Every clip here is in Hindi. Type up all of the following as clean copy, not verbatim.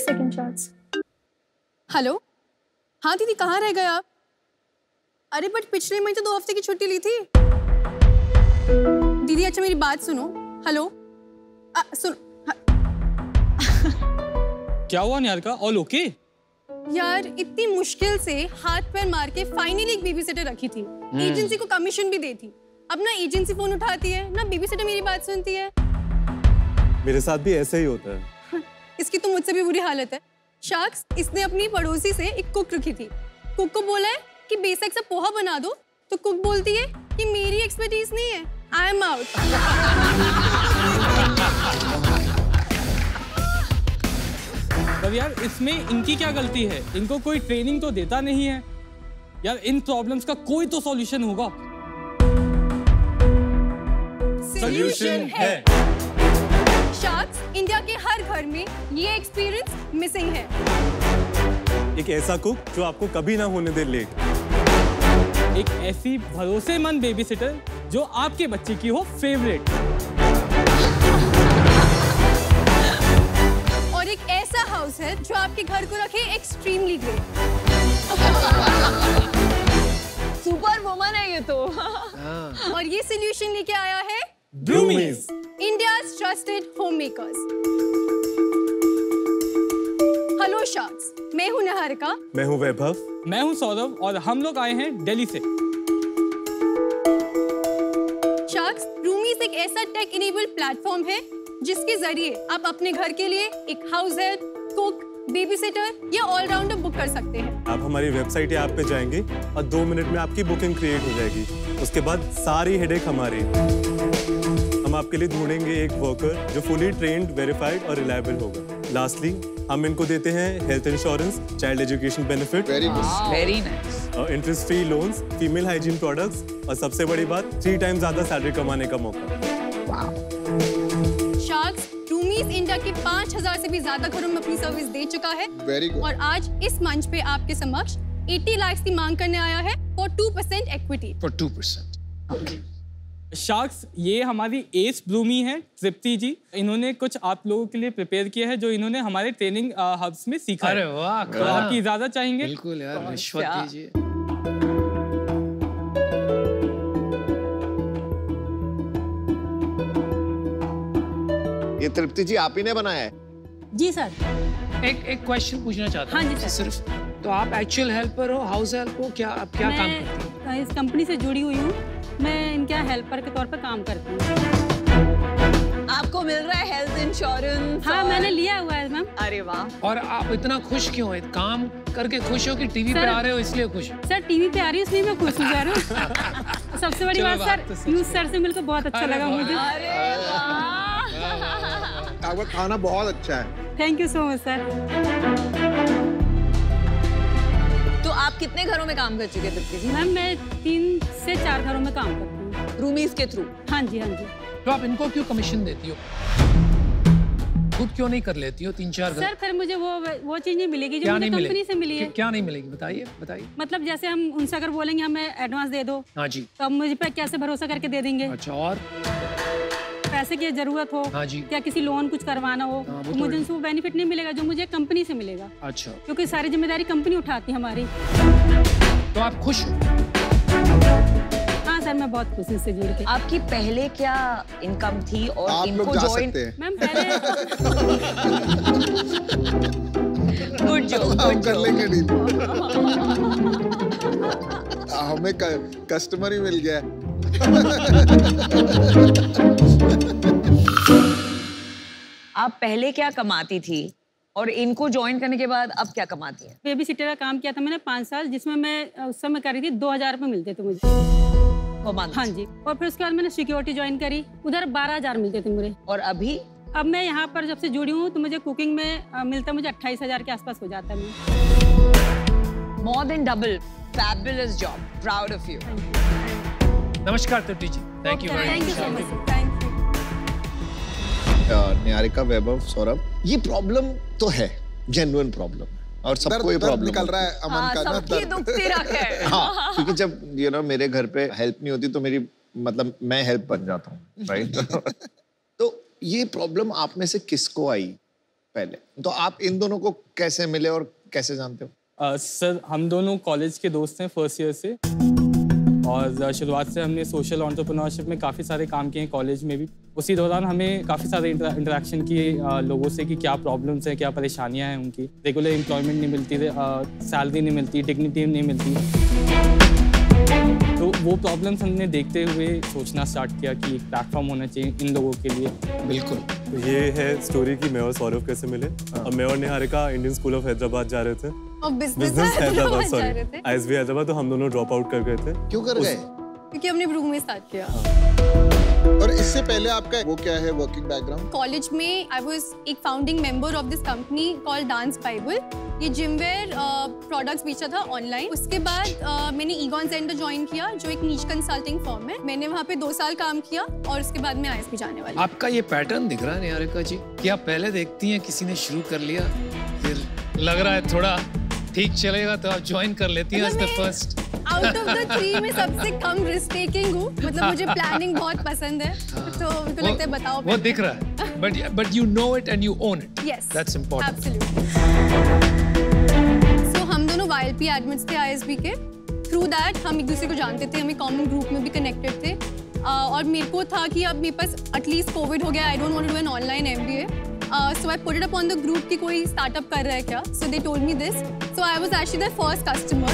Second charge. हेलो, हाँ दीदी कहाँ रह गए आप? अरे बट पिछले महीने तो 2 हफ्ते की छुट्टी ली थी दीदी। अच्छा मेरी बात सुनो। हेलो सुन। क्या हुआ निहारिका? All okay? यार इतनी मुश्किल से हाथ पैर मार के फाइनली एक बेबी सिटर रखी थी। एजेंसी को कमीशन भी दी थी। अब ना एजेंसी फोन उठाती है ना बेबी सिटर मेरी बात सुनती है। मेरे साथ भी ऐसा ही होता है। इसकी तो मुझसे भी बुरी हालत है। शख्स इसने अपनी पड़ोसी से एक कुक रखी थी। कुक को बोला है कि बेसिक सा पोहा बना दो, तो कुक बोलती है कि मेरी एक्सपर्टीज नहीं है, आई एम आउट। पर यार इसमें इनकी क्या गलती है? इनको कोई ट्रेनिंग तो देता नहीं है यार। इन प्रॉब्लम्स का कोई तो सॉल्यूशन होगा। सॉल्यूशन है। शख्स इंडिया के हर घर में ये एक्सपीरियंस मिसिंग है। एक ऐसा कुक जो आपको कभी ना होने दे लेट। एक ऐसी भरोसेमंद बेबी सिटर जो आपके बच्चे की हो फेवरेट। और एक ऐसा हाउस है जो आपके घर को रखे एक्सट्रीमली ग्रेट। सुपर वुमन है ये तो। और ये सॉल्यूशन लेके आया है ब्लूमीज, India's trusted home makers. Hello शख्स, मैं हूं निहारिका। मैं हूं वैभव। मैं हूं सौरभ और हम लोग आए हैं दिल्ली से। शख्स ब्लूमीज एक ऐसा टेक इनेबल्ड प्लेटफॉर्म है जिसके जरिए आप अपने घर के लिए एक house help, cook, baby sitter या ऑलराउंडर बुक कर सकते हैं। आप हमारी वेबसाइट या ऐप पे जाएंगे और 2 मिनट में आपकी बुकिंग क्रिएट हो जाएगी। उसके बाद सारी हेडेक हमारी। हम आपके लिए ढूंढेंगे एक वर्कर जो फुली ट्रेन्ड, वेरीफाइड और रिलायबल होगा। लास्टली हम इनको देते हैं health insurance, child education benefit, very nice, interest free loans, female hygiene products और सबसे बड़ी बात 3 टाइम ज्यादा सैलरी कमाने का मौका। शख्स ब्लूमीज इंडिया के 5000 से भी ज्यादा घरों में अपनी सर्विस दे चुका है। Very good. और आज इस मंच पे आपके समक्ष 80 लाख की मांग करने आया है फॉर 2% इक्विटी। फॉर 2%। शार्क्स, ये हमारी एस ब्लूमी है तृप्ति जी। इन्होंने कुछ आप लोगों के लिए प्रिपेयर किया है जो इन्होंने हमारे ट्रेनिंग हब्स में सीखा। अरे वाह, तो आपकी इजाजत चाहेंगे? बिल्कुल यार, रिश्वत दीजिए। ये तृप्ति जी आप ही ने बनाया है? जी सर। एक क्वेश्चन पूछना चाहता हूँ। हाँ जी सर। सिर्फ तो आप एक्चुअल हेल्पर हो, हाउस हेल्प हो, क्या आप क्या काम करती हैं? मैं इस कंपनी से जुड़ी हुई हूँ। मैं इनके हेल्पर के तौर पर काम करती हूँ। आपको मिल रहा है हेल्थ इंश्योरेंस? हाँ मैंने लिया हुआ है मैम। अरे वाह। और आप इतना खुश क्यों हैं? काम करके खुश हो कि टीवी पे आ रहे हो इसलिए खुश हो? सर टीवी पे आ रही है इसलिए मैं खुश हूँ सर। सबसे बड़ी बात सर, यूज सर से मिलकर बहुत अच्छा लगा मुझे। अरे वाह। आपका खाना बहुत अच्छा है। Thank you so much sir. तो आप कितने घरों में काम कर चुके हैं तृप्ति जी? मैम मैं 3 से 4 घरों में काम करती हूँ। ब्लूमीज के थ्रू? हाँ जी हाँ जी। तो आप इनको क्यों कमीशन देती हो? खुद क्यों नहीं कर लेती हो 3-4 घर? सर फिर मुझे वो चीज नहीं मिलेगी जो क्या मुझे नहीं कंपनी से मिली है। क्या नहीं मिलेगी? बताइए बताइए। मतलब जैसे हम उनसे अगर बोलेंगे हमें एडवांस दे दो, हाँ जी, तो अब मुझे पे कैसे भरोसा करके दे देंगे? अच्छा, और पैसे की जरूरत हो, हाँ जी, क्या किसी लोन कुछ करवाना हो, हाँ, तो मुझे उनसे वो बेनिफिट नहीं मिलेगा जो मुझे कंपनी से मिलेगा। अच्छा, क्योंकि सारी जिम्मेदारी कंपनी उठाती है हमारी। तो आप खुश हो? हाँ सर मैं बहुत खुशी से जुड़ के। आपकी पहले क्या इनकम थी और आप इनको लोग जा ज्वाइन? सकते हैं। मैम पहले गुड जॉब। हम कर लेंगे डील। हमें कस्टमर ही मिल गया है। आप पहले क्या कमाती थी और इनको ज्वाइन करने के बाद अब क्या कमाती है? बेबी सिटर का काम किया था मैंने 5 साल, जिसमें मैं उस समय कर रही थी 2000 रुपये मिलते थे मुझे। हाँ जी। और फिर उसके बाद मैंने सिक्योरिटी ज्वाइन करी, उधर 12000 मिलते थे मुझे। और अभी? अब मैं यहाँ पर जब से जुड़ी हूँ तो मुझे कुकिंग में मिलता मुझे 28000 के आसपास हो जाता है। More than double. Fabulous job, proud of you. नमस्कार Tripti ji, thank you very thank you so much. Thank you. Niharika, Vaibhav, Saurabh, ये प्रॉब्लम तो है, जेन्युइन प्रॉब्लम, और सबको ये प्रॉब्लम निकल रहा है। अमन का ना सबकी दुख तिरक है। हाँ, क्योंकि जब मेरे घर पे हेल्प नहीं होती तो मेरी मतलब मैं हेल्प बन जाता हूँ, राइट? तो ये प्रॉब्लम आप में से किसको आई पहले। तो आप इन दोनों को कैसे मिले और कैसे जानते हो? सर हम दोनों कॉलेज के दोस्त हैं फर्स्ट ईयर से, और शुरुआत से हमने सोशल एंटरप्रेन्योरशिप में काफ़ी सारे काम किए हैं कॉलेज में भी। उसी दौरान हमें काफ़ी सारे इंटरेक्शन किए लोगों से कि क्या प्रॉब्लम्स हैं, क्या परेशानियां हैं उनकी। रेगुलर एम्प्लॉयमेंट नहीं मिलती, सैलरी नहीं मिलती, डिग्निटी नहीं मिलती। तो वो प्रॉब्लम्स हमने देखते हुए सोचना स्टार्ट किया कि एक प्लेटफॉर्म होना चाहिए इन लोगों के लिए। बिल्कुल। तो ये है स्टोरी कि मैं और सौरभ कैसे मिले। अब मैं और Niharika Indian school of Hyderabad जा रहे थे, और बिजनेस हैदराबाद, जा रहे थे। ISB हैदराबाद। तो हम दोनों ड्रॉप आउट कर गए थे। क्यों कर गए? क्योंकि हमने रूम में स्टार्ट किया। और इससे पहले आपका वो क्या है वर्किंग बैकग्राउंड? कॉलेज में आई वाज एक founding member of this company called dance Bible. ये जिमवेयर प्रोडक्ट्स बेचा था ऑनलाइन। उसके बाद मैंने ईगॉन सेंटर ज्वाइन किया, जो एक नीच कंसल्टिंग फर्म है। मैंने वहाँ पे 2 साल काम किया और उसके बाद मैं ISB जाने वाली। आपका ये पैटर्न दिख रहा है निहारिका जी कि आप पहले देखती हैं किसी ने शुरू कर लिया, फिर लग रहा है थोड़ा ठीक चलेगा तो आप ज्वाइन कर लेती हैं as the first. Out of the 3 में सबसे कम रिस्क टेकिंग हूँ। मतलब मुझे प्लानिंग बहुत पसंद है, तो मेरे को लगता है बताओ। वो दिख रहा है, but you know it and you own it. Yes, that's important. Absolutely. So हम दोनों YLP एडमिट्स थे ISB के। थ्रू दैट हम एक दूसरे को जानते थे, हमें कॉमन ग्रुप में भी कनेक्टेड थे। और मेरे को था कि अब मेरे पास एटलीस्ट कोविड हो गया, I don't want to do an online MBA। So I put it up on the group कि कोई स्टार्टअप कर रहा है क्या। So they told me this. So I was actually their first customer.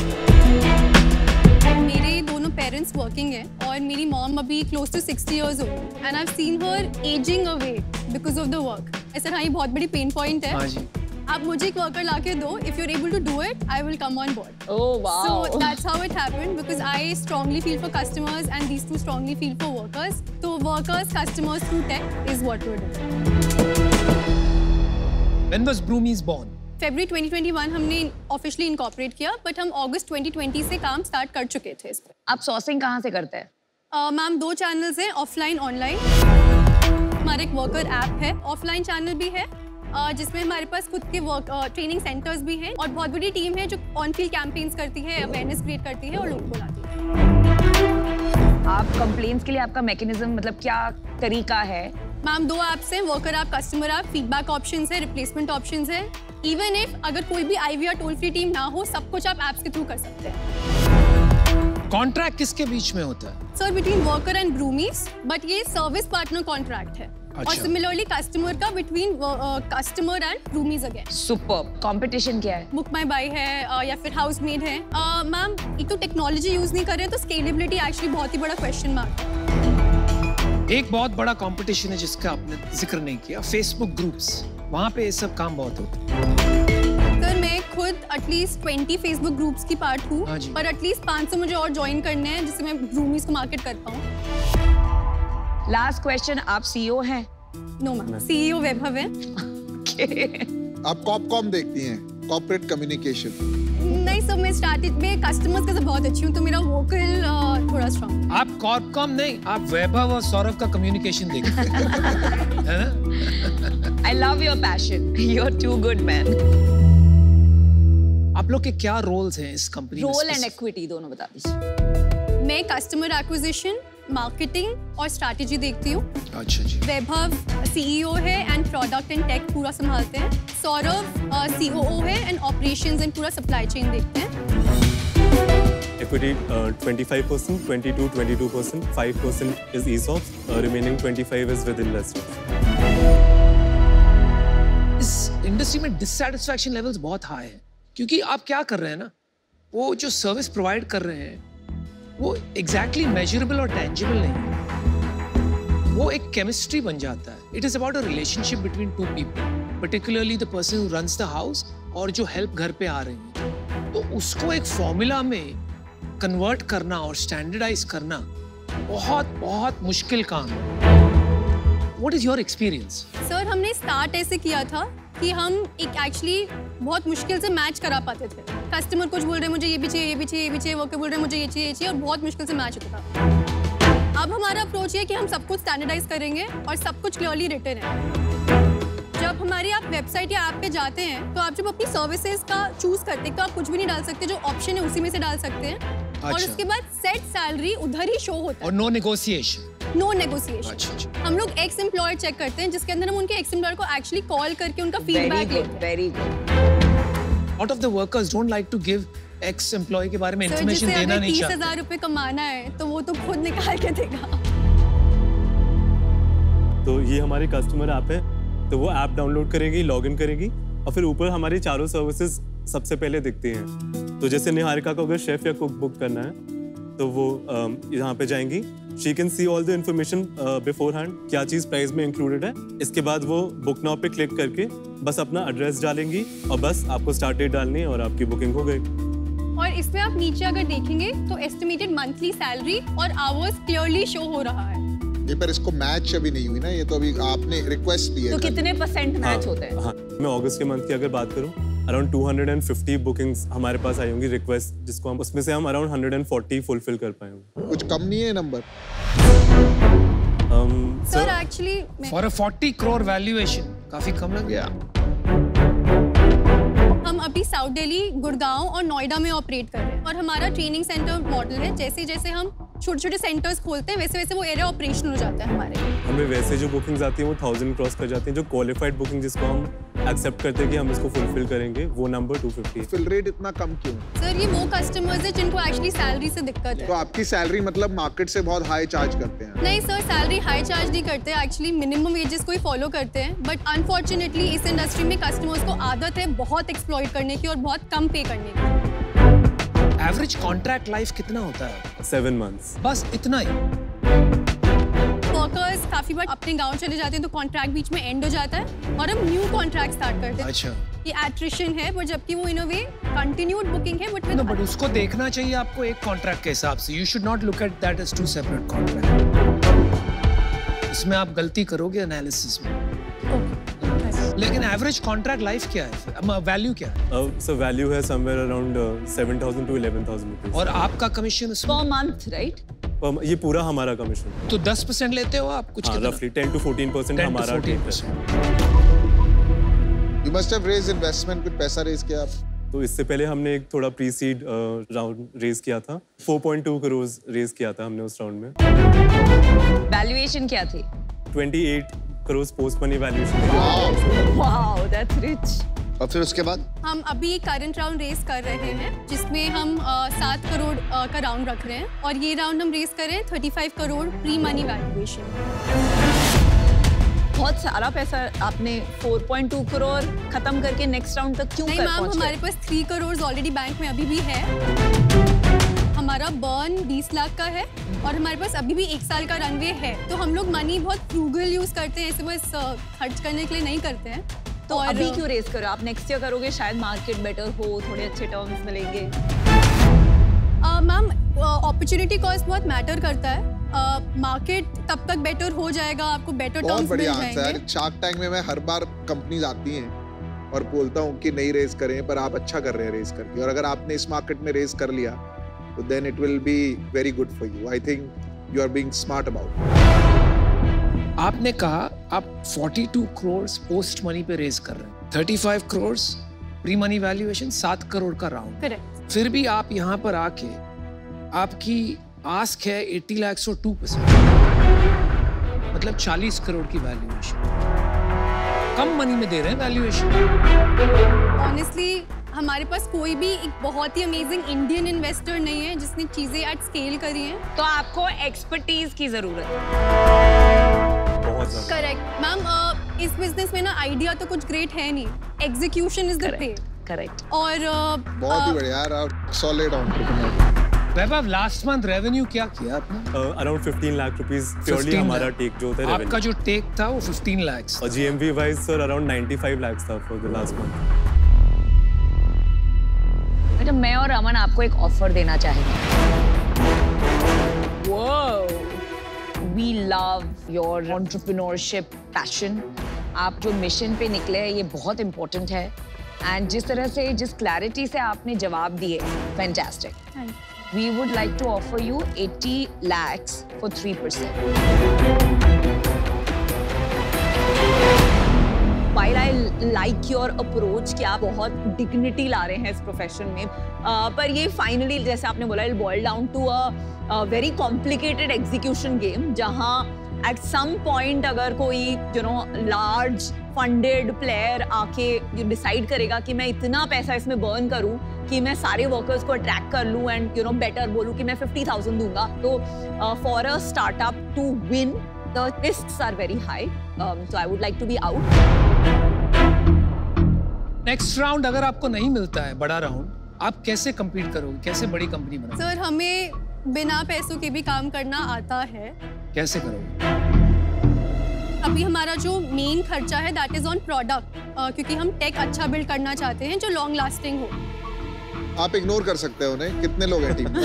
मेरे दोनों पेरेंट्स वर्किंग हैं और मेरी मॉम अभी close to 60 years old and I've seen her aging away because of the work. ऐसा हाँ, ये बहुत बड़ी पेन पॉइंट है। हाँ जी। आप मुझे एक वर्कर लाके दो, if you're able to do it, I will come on board. Oh wow. So that's how it happened because I strongly feel for customers and these two strongly feel for workers. So workers, customers through tech is what we're doing. When was Broomies born? February 2021 हमने ऑफिशियली इनकॉर्पोरेट किया, बट हम अगस्त 2020 से काम स्टार्ट कर चुके थे इस पे। आप सोर्सिंग कहाँ से करते हैं? मैम 2 चैनल्स हैं, ऑफलाइन ऑनलाइन। हमारा एक वर्कर ऐप है, ऑफलाइन चैनल भी है जिसमें हमारे पास खुद के ट्रेनिंग सेंटर्स भी हैं और बहुत बड़ी टीम है जो ऑन फील्ड कैंपेन्स करती है, अवेयरनेस क्रिएट करती है और लोगों को लाती है। आप कंप्लेंट्स के लिए आपका मैकेनिज्म मतलब क्या तरीका है? मैम 2 ऐप्स हैं, worker app, customer app. Feedback options है, रिप्लेसमेंट ऑप्शंस है। इवन इफ अगर कोई भी IVR टोल फ्री टीम ना हो, सब कुछ आप ऐप्स के थ्रू कर सकते हैं। कॉन्ट्रैक्ट किसके बीच में होता है? Sir between worker and Broomees, but ये सर्विस पार्टनर कॉन्ट्रैक्ट है। अच्छा। और सिमिलरली कस्टमर का between customer and Broomees again. Superb. Competition क्या है? बुक माई बाई है या फिर हाउस मेड है। मैम एक तो टेक्नोलॉजी यूज नहीं कर रहे हैं, तो स्केलेबिलिटी एक्चुअली बहुत ही बड़ा क्वेश्चन मार्क है। एक बहुत बड़ा कंपटीशन है जिसका आपने जिक्र नहीं किया, फेसबुक ग्रुप्स। वहाँ पे ये सब काम बहुत होता है। सर मैं खुद एटलीस्ट 20 फेसबुक ग्रुप्स की पार्ट हूँ, और एटलीस्ट 500 मुझे और ज्वाइन करने हैं जिससे मैं ब्रूमीज को मार्केट कर पाऊँ। लास्ट क्वेश्चन, आप CEO हैं? नो मैम, CEO वैभव है। आप कॉपकॉम देखती हैं, कॉर्पोरेट कम्युनिकेशन? नहीं सर, मैं स्टार्टेड में कस्टमर्स के साथ बहुत अच्छी हूँ, तो मेरा वोकल थोड़ा स्ट्रॉन्ग। आप कॉर्पकॉम नहीं, आप वैभव और सौरभ का कम्युनिकेशन देखते हैं, है ना? I love your passion. You're too good, man. आप लोग के क्या रोल्स हैं इस कंपनी में? रोल एंड इक्विटी दोनों बता दीजिए। मैं कस्टमर एक्विजिशन, मार्केटिंग और स्ट्रैटेजी देखती हूँ। अच्छा जी। वैभव CEO है एंड प्रोडक्ट एंड टेक पूरा संभालते हैं। सौरभ COO है एंड ऑपरेशंस एंड पूरा सप्लाई चेन देखते हैं। Equity 25%, 22%, 5% is ESOPs, remaining 25 is with investors. इस इंडस्ट्री में डिससैटिस्फैक्शन लेवल्स बहुत हाई है, क्योंकि आप क्या कर रहे हैं ना, वो जो सर्विस प्रोवाइड कर रहे हैं वो एग्जैक्टली मेजरेबल और टेंजिबल नहीं है। वो एक केमिस्ट्री बन जाता है। It is about a relationship between 2 people, particularly the person who runs the house और जो हेल्प घर पे आ रही है। तो उसको एक फॉर्मूला में कन्वर्ट करना और स्टैंडर्डाइज करना बहुत बहुत मुश्किल काम है। What is your experience? Sir हमने स्टार्ट ऐसे किया था कि हम एक एक्चुअली बहुत मुश्किल से मैच करा पाते थे। कस्टमर कुछ बोल रहे मुझे ये भी चाहिए, ये भी चाहिए, ये भी चाहिए, वर्कर बोल रहे मुझे ये चाहिए, ये चाहिए, और बहुत मुश्किल से मैच होता था। अब हमारा अप्रोच है कि हम सब कुछ स्टैंडर्डाइज करेंगे और सब कुछ क्लियरली रिटन है। जब हमारी आप वेबसाइट या ऐप पे जाते हैं तो आप जब अपनी सर्विसेज का चूज करते हैं तो आप कुछ भी नहीं डाल सकते, जो ऑप्शन है उसी में से डाल सकते हैं। और उसके बाद सेट सैलरी उधर ही शो होता है और नो नेगोशिएशन। No negotiation. अच्छा। हम लोग एक्स एम्प्लॉयर चेक करते हैं, जिसके अंदर हम उनके एक्स एम्प्लॉयर को एक्चुअली कॉल करके उनका फीडबैक लेते हैं। Very good. Lot of the workers don't like to give ex employee के बारे में information देना नहीं चाहते। 30,000 रुपए कमाना है तो वो तो खुद निकाल के देगा। तो ये हमारी कस्टमर ऐप है, तो वो ऐप डाउनलोड करेगी, लॉगिन करेगी और फिर ऊपर हमारी चारों सर्विसेज सबसे पहले दिखती हैं। तो जैसे निहारिका को अगर शेफ या कुक बुक करना है तो वो यहाँ पे जाएंगी। She can see all the information before hand, क्या चीज़ प्राइस में इंक्लूडेड है। इसके बाद वो बुक नाउ पे क्लिक करके बस अपना एड्रेस डालेंगी और बस आपको स्टार्ट डेट डालनी है और आपकी बुकिंग हो गई। और इसमें आप नीचे अगर देखेंगे तो एस्टिमेटेड मंथली सैलरी और आवर्स क्लियरली शो हो रहा है। ये पर इसको मैच अभी नहीं हुई ना, ये तो अभी आपने रिक्वेस्ट दी है। तो कितने % मैच होते हैं? हाँ, मैं अगस्त के मंथ की अगर बात करूँ, अराउंड 250 बुकिंग्स हमारे पास आई होंगी रिक्वेस्ट, जिसको हम उसमें से हम अराउंड 140 फुलफिल कर पाए होंगे। कुछ कम नहीं है number? Sir actually For a 40 crore valuation काफी कम लग गया। हम अभी साउथ दिल्ली, गुड़गांव और नोएडा में ऑपरेट कर रहे हैं और हमारा ट्रेनिंग सेंटर मॉडल है। जैसे जैसे हम छोटे-छोटे सेंटर्स खोलते हैं वैसे वैसे वो एरिया ऑपरेशनल हो जाता है हमारे। हमें वैसे जो बुकिंग्स आती हैं वो 1000 क्रॉस कर जाती हैं। जो क्वालिफाइड बुकिंग जिसको हम एक्सेप्ट करते हैं कि हम इसको फुलफिल करेंगे, वो नंबर 250। फिल रेट इतना कम क्यों? सर ये वो कस्टमर्स है जिनको एक्चुअली सैलरी से दिक्कत है। तो आपकी सैलरी मतलब मार्केट से बहुत हाई चार्ज करते हैं? नहीं सर, सैलरी हाई चार्ज नहीं करते, एक्चुअली मिनिमम वेजेस को ही फॉलो करते हैं। बट अनफॉर्चुनेटली इस इंडस्ट्री में कस्टमर्स को आदत है बहुत एक्सप्लॉइट करने की और बहुत कम पे करने की। एवरेज कॉन्ट्रैक्ट लाइफ कितना होता है? 7 months। बस इतना ही। वर्कर्स काफी बार अपने गांव चले जाते हैं तो कॉन्ट्रैक्ट बीच में एंड हो जाता है और हम न्यू कॉन्ट्रैक्ट स्टार्ट करते हैं। अच्छा। ये एट्रिशन है, पर जबकि वो in a way continued booking है। बट उसको देखना चाहिए आपको एक कॉन्ट्रैक्ट के हिसाब से। You should not look at that as 2 separate contract. इसमें आप गलती करोगे एनालिसिस में। लेकिन एवरेज कॉन्ट्रैक्ट लाइफ क्या है, वैल्यू क्या है? सो वैल्यू है समवेयर अराउंड 7000 to 11,000 रुपीस। और आपका कमीशन पर मंथ, राइट? ये पूरा हमारा कमीशन। तो 10% लेते हो आप कुछ? रफली 10 to 14% हमारा टेक है। You must have raised investment, कुछ पैसा रेज किया आप? तो इससे पहले हमने एक थोड़ा प्री सीड राउंड रेज किया था। 4.2 करोड़ रेज किया था हमने उस राउंड में। वैल्यूएशन क्या थी? 28 crore post money valuation. Wow, that's rich. और फिर उसके बाद हम अभी करंट राउंड रेस कर रहे हैं जिसमें हम 7 करोड़ का राउंड रख रहे हैं और ये राउंड हम रेस कर रहे हैं 35 करोड़ प्री मनी वैल्यूएशन। बहुत सारा पैसा आपने 4.2 करोड़ खत्म करके नेक्स्ट राउंड तक क्यों नहीं मैम, हमारे पास 3 करोड़ ऑलरेडी बैंक में अभी भी है। हमारा बर्न 20 लाख का है और हमारे पास अभी भी 1 साल का रनवे है। तो हम लोग मनी बहुत फ्रूगल यूज करते हैं, ऐसे बस खर्च करने के लिए नहीं करते हैं। तो अभी क्यों रेस करो? आप नेक्स्ट ईयर करोगे, शायद मार्केट बेटर हो, थोड़े अच्छे टर्म्स मिलेंगे। मैम अपॉर्चुनिटी कॉस्ट बहुत मैटर करता है। मार्केट तब तक बेटर हो जाएगा, आपको बेटर टर्म्स मिल जाएंगे। शार्क टैंक में मैं हर बार कंपनीज आती हैं और बोलता हूँ कि नहीं रेस करें, पर आप अच्छा कर रहे हैं रेस करके। और अगर आपने इस मार्केट में रेस कर लिया तो then it will be very good for you. I think you are being smart about it. आपने कहा आप 42 करोड़ पोस्ट मनी पे रेज कर रहे हैं, 35 crore pre money valuation, 7 crore का राउंड। करेक्ट। फिर भी आप यहाँ पर आके आपकी आस्क है 80 लाख और 2%, मतलब 40 करोड़ की वैल्यूएशन। कम मनी में दे रहे हैं वैल्यूएशन। ऑनेस्टली हमारे पास कोई भी एक बहुत ही अमेजिंग इंडियन इन्वेस्टर नहीं है जिसने चीजें एट स्केल करी हैं। तो आपको एक्सपर्टीज की जरूरत है। बहुत ज़्यादा। करेक्ट मैम, इस बिजनेस में ना आइडिया तो कुछ ग्रेट है नहीं, execution is the pay. Correct. और बहुत ही बढ़िया यार, सॉलिड एंटरप्रेन्योर। वैभव, लास्ट मंथ रेवेन्यू क्या किया आपने? अराउंड 15 लाख रुपीस प्योरली हमारा टेक जो होता है। आपका जो टेक था वो 15 लाख और GMV wise sir around 95 lakh था फॉर द लास्ट मंथ। बेटा, मैं और अमन आपको एक ऑफर देना चाहेंगे। We love your entrepreneurship passion. आप जो मिशन पे निकले हैं ये बहुत इम्पोर्टेंट है एंड जिस तरह से, जिस क्लैरिटी से आपने जवाब दिए, fantastic. We would like to offer you 80 lakhs for 3%. While I like like your approach कि आप बहुत dignity ला रहे हैं इस profession में, पर ये finally जैसे आपने बोला it boil down to a very complicated execution game जहाँ at some point अगर कोई large funded player आके decide करेगा कि मैं इतना पैसा इसमें burn करूँ कि मैं सारे workers को attract कर लूँ and better बोलूँ कि मैं 50,000 दूँगा, तो for a startup to win the risks are very high, so I would like to be out. Next round अगर आपको नहीं मिलता है बड़ा राउंड, आप कैसे compete करोगे, कैसे बड़ी कंपनी बनाओगे? सर हमें बिना पैसों के भी काम करना आता है। कैसे करोगे? अभी हमारा जो मेन खर्चा है दैट इज ऑन प्रोडक्ट, क्योंकि हम टेक अच्छा बिल्ड करना चाहते हैं जो लॉन्ग लास्टिंग हो। आप इग्नोर कर सकते हो उन्हें, कितने लोग हैं टीम में?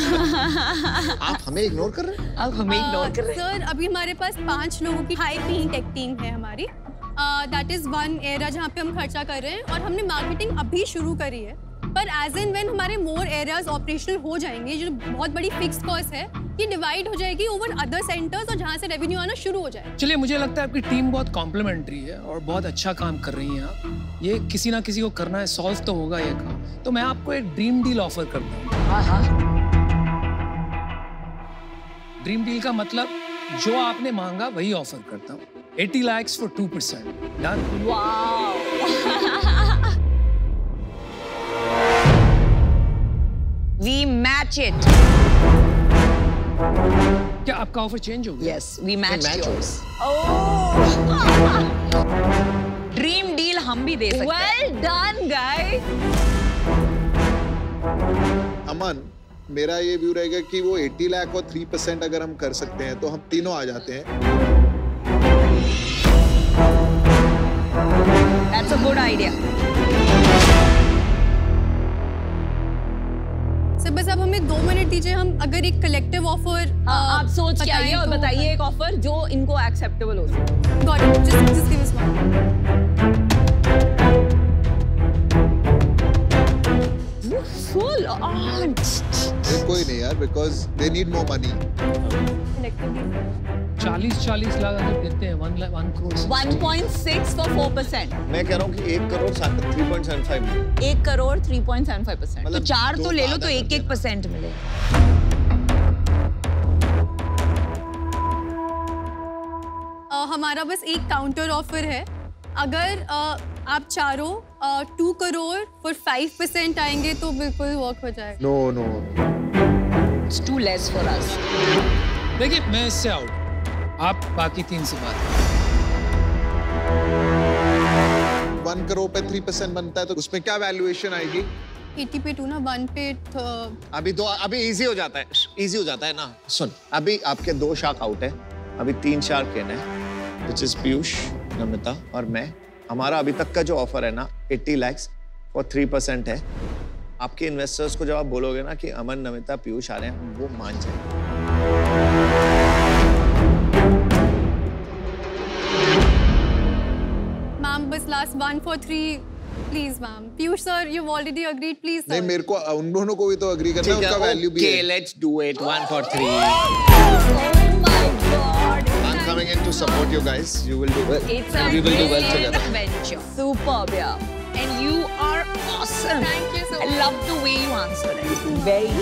आप हमें इग्नोर कर रहे हैं? आप हमें इग्नोर कर रहे हैं? सर अभी हमारे पास 5 लोगों की हाई पेइंग टेक टीम है हमारी, दैट इज वन एरिया जहाँ पे हम खर्चा कर रहे हैं, और हमने मार्केटिंग अभी शुरू करी है, पर एज एंड व्हेन हमारे मोर एरियाज ऑपरेशनल हो जाएंगे, जो बहुत बड़ी फिक्स्ड कॉस्ट है ये डिवाइड हो जाएगी ओवर अदर सेंटर्स और जहाँ से रेवेन्यू आना शुरू हो जाए। चलिए, मुझे लगता है आपकी टीम बहुत कॉम्प्लीमेंट्री है और बहुत अच्छा काम कर रही हैं आप। ये किसी ना किसी को करना है, सॉल्व तो होगा ये काम। तो मैं आपको एक ड्रीम डील ऑफर करता हूँ। ड्रीम डील का मतलब जो आपने मांगा वही ऑफर करता हूँ। 80 lakhs for 2%. Done? Wow. We match it. क्या आपका ऑफर चेंज हो गया? Yes, we match yours. Oh. Dream deal हम भी दे सकते हैं। Well done, guys. अमन, मेरा ये व्यू रहेगा कि वो 80 लाख और 3% अगर हम कर सकते हैं तो हम तीनों आ जाते हैं। That's a good idea. Sir बस अब हमें 2 मिनट दीजिए, हम अगर एक कलेक्टिव ऑफर आप सोच के आइए और बताइए एक ऑफर जो इनको एक्सेप्टेबल हो सके। Got it. Just give us one. Full on. कोई नहीं यार, because they need more money. 40 lakh अगर देते हैं 1 करोड़ 1.6 for 4%। मैं कह रहा हूँ कि 1 करोड़ 3.75। 1 करोड़ 3.75%। तो 4 तो ले लो तो 1% मिले। हमारा बस एक काउंटर ऑफर है, अगर आप चारों 2 करोड़ for 5% आएंगे तो बिल्कुल वर्क हो जाएगा। No. It's too less for us. देखिए, मैं इससे आउट, आप बाकी 3 से बात। 1 करोड़ पे 3% बनता है तो उसमें क्या वैल्यूएशन आएगी? 80 पे 2 ना, 1 पे अभी इजी हो जाता है ना। सुन, अभी आपके 2 शार्क आउट है, अभी 3 शार्क इन है, which is पीयूष, नमिता और मैं। हमारा अभी तक का जो ऑफर है ना 80 lakhs और 3% है। आपके इन्वेस्टर्स को जब आप बोलोगे ना कि अमन, नमिता, पीयूष आ रहे हैं, वो मान जाएंगे। मैम बस last 1 for 3 please ma'am. Piyush sir, you already agreed, please sir. नहीं, मेरे को उन दोनों को भी तो अग्री करना है, उनका वैल्यू भी है। Okay, let's do it 1 for 3. Oh my God. I'm coming in to support you guys. You will do well. We will do well together. Adventure. Superb, yeah. And you are awesome. Thank you so I much. love the way you answered it. Very